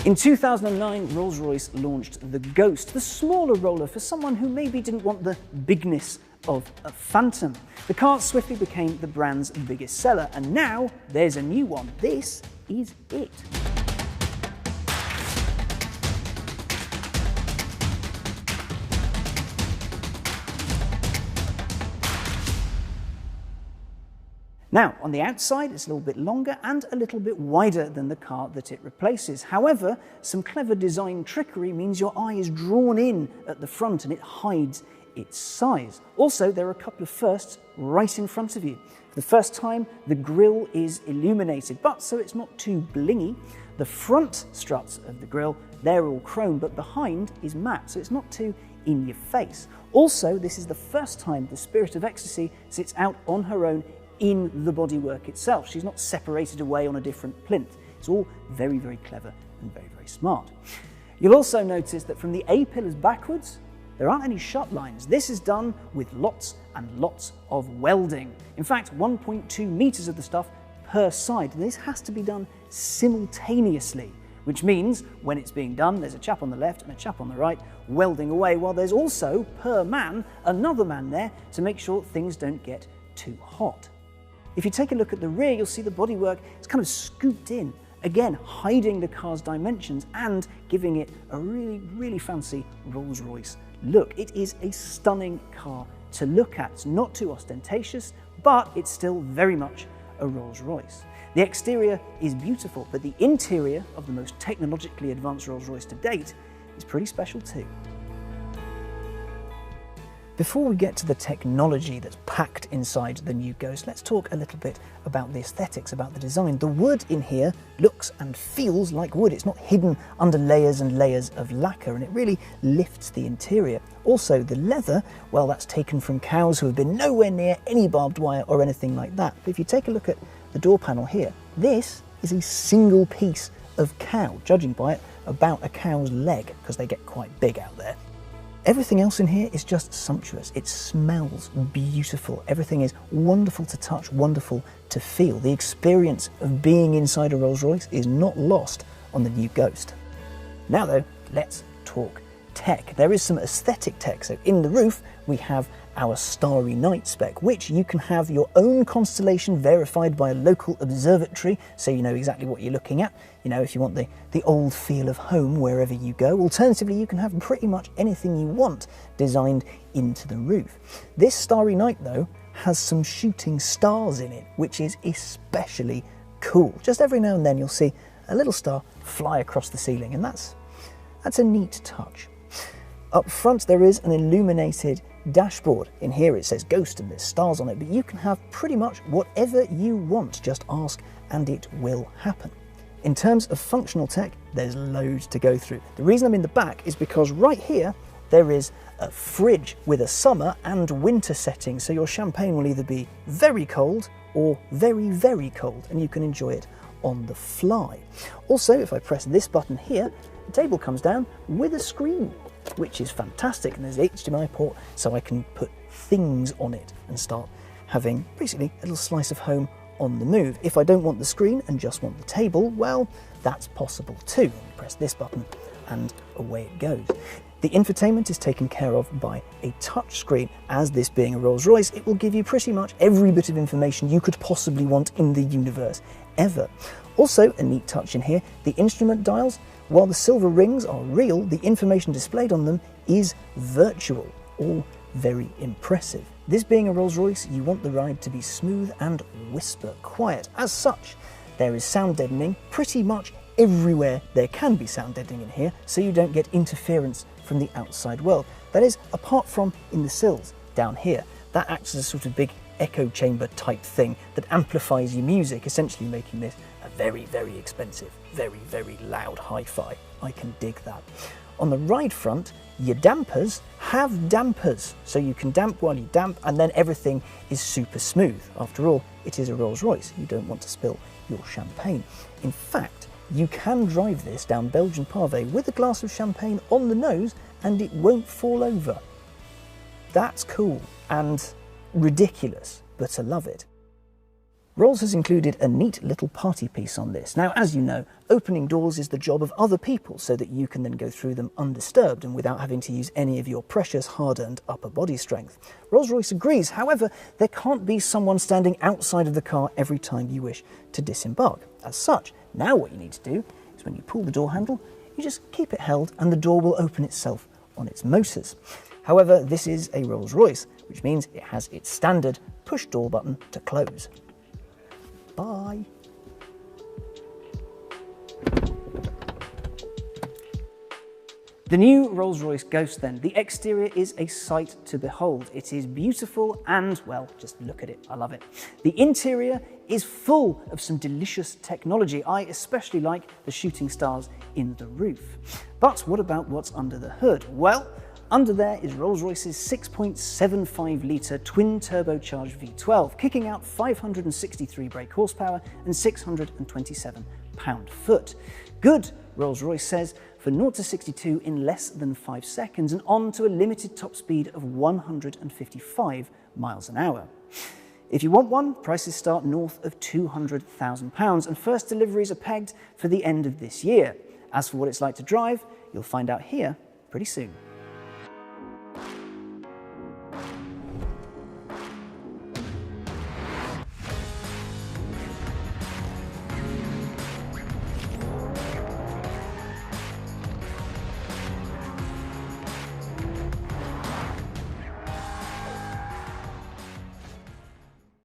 In 2009, Rolls-Royce launched the Ghost, the smaller roller for someone who maybe didn't want the bigness of a Phantom. The car swiftly became the brand's biggest seller, and now there's a new one. This is it. Now, on the outside, it's a little bit longer and a little bit wider than the car that it replaces. However, some clever design trickery means your eye is drawn in at the front and it hides its size. Also, there are a couple of firsts right in front of you. For the first time, the grille is illuminated, but so it's not too blingy. The front struts of the grille, they're all chrome, but behind is matte, so it's not too in your face. Also, this is the first time the Spirit of Ecstasy sits out on her own in the bodywork itself. She's not separated away on a different plinth. It's all very, very clever and very, very smart. You'll also notice that from the A-pillars backwards, there aren't any shut lines. This is done with lots and lots of welding. In fact, 1.2 meters of the stuff per side. This has to be done simultaneously, which means when it's being done, there's a chap on the left and a chap on the right welding away, while there's also, per man, another man there to make sure things don't get too hot. If you take a look at the rear, you'll see the bodywork is kind of scooped in, again hiding the car's dimensions and giving it a really, really fancy Rolls-Royce look. It is a stunning car to look at. It's not too ostentatious, but it's still very much a Rolls-Royce. The exterior is beautiful, but the interior of the most technologically advanced Rolls-Royce to date is pretty special too. Before we get to the technology that's packed inside the new Ghost, let's talk a little bit about the aesthetics, about the design. The wood in here looks and feels like wood. It's not hidden under layers and layers of lacquer, and it really lifts the interior. Also, the leather, well, that's taken from cows who have been nowhere near any barbed wire or anything like that. But if you take a look at the door panel here, this is a single piece of cow, judging by it, about a cow's leg, because they get quite big out there. Everything else in here is just sumptuous. It smells beautiful. Everything is wonderful to touch, wonderful to feel. The experience of being inside a Rolls-Royce is not lost on the new Ghost. Now though, let's talk tech. There is some aesthetic tech. So in the roof, we have our Starry Night spec, which you can have your own constellation verified by a local observatory, so you know exactly what you're looking at. You know, if you want the old feel of home wherever you go. Alternatively, you can have pretty much anything you want designed into the roof. This Starry Night, though, has some shooting stars in it, which is especially cool. Just every now and then you'll see a little star fly across the ceiling, and that's a neat touch. Up front, there is an illuminated dashboard. In here it says Ghost and there's stars on it, but you can have pretty much whatever you want. Just ask and it will happen. In terms of functional tech, there's loads to go through. The reason I'm in the back is because right here there is a fridge with a summer and winter setting, so your champagne will either be very cold or very, very cold, and you can enjoy it on the fly. Also, if I press this button here, the table comes down with a screen, which is fantastic, and there's an HDMI port, so I can put things on it and start having basically a little slice of home on the move. If I don't want the screen and just want the table, well, that's possible too. Press this button and away it goes. The infotainment is taken care of by a touch screen. As this being a Rolls-Royce, it will give you pretty much every bit of information you could possibly want in the universe ever. Also, a neat touch in here, the instrument dials, while the silver rings are real, the information displayed on them is virtual, all very impressive. This being a Rolls-Royce, you want the ride to be smooth and whisper quiet. As such, there is sound deadening pretty much everywhere there can be sound deadening in here, so you don't get interference from the outside world. That is, apart from in the sills down here. That acts as a sort of big echo chamber type thing that amplifies your music, essentially making this a very, very expensive, very, very loud hi-fi. I can dig that. On the ride front, your dampers have dampers, so you can damp while you damp, and then everything is super smooth. After all, it is a Rolls-Royce. You don't want to spill your champagne. In fact, you can drive this down Belgian Pavé with a glass of champagne on the nose and it won't fall over. That's cool and ridiculous, but I love it. Rolls has included a neat little party piece on this. Now, as you know, opening doors is the job of other people so that you can then go through them undisturbed and without having to use any of your precious hard-earned upper body strength. Rolls-Royce agrees, however, there can't be someone standing outside of the car every time you wish to disembark. As such, now what you need to do is when you pull the door handle, you just keep it held and the door will open itself on its motors. However, this is a Rolls-Royce, which means it has its standard push door button to close. Bye. The new Rolls-Royce Ghost then. The exterior is a sight to behold. It is beautiful and, well, just look at it, I love it. The interior is full of some delicious technology. I especially like the shooting stars in the roof. But what about what's under the hood? Well, under there is Rolls-Royce's 6.75 litre twin turbocharged V12, kicking out 563 brake horsepower and 627 pound-foot. Good, Rolls-Royce says, for 0 to 62 in less than 5 seconds and on to a limited top speed of 155 miles an hour. If you want one, prices start north of £200,000 and first deliveries are pegged for the end of this year. As for what it's like to drive, you'll find out here pretty soon.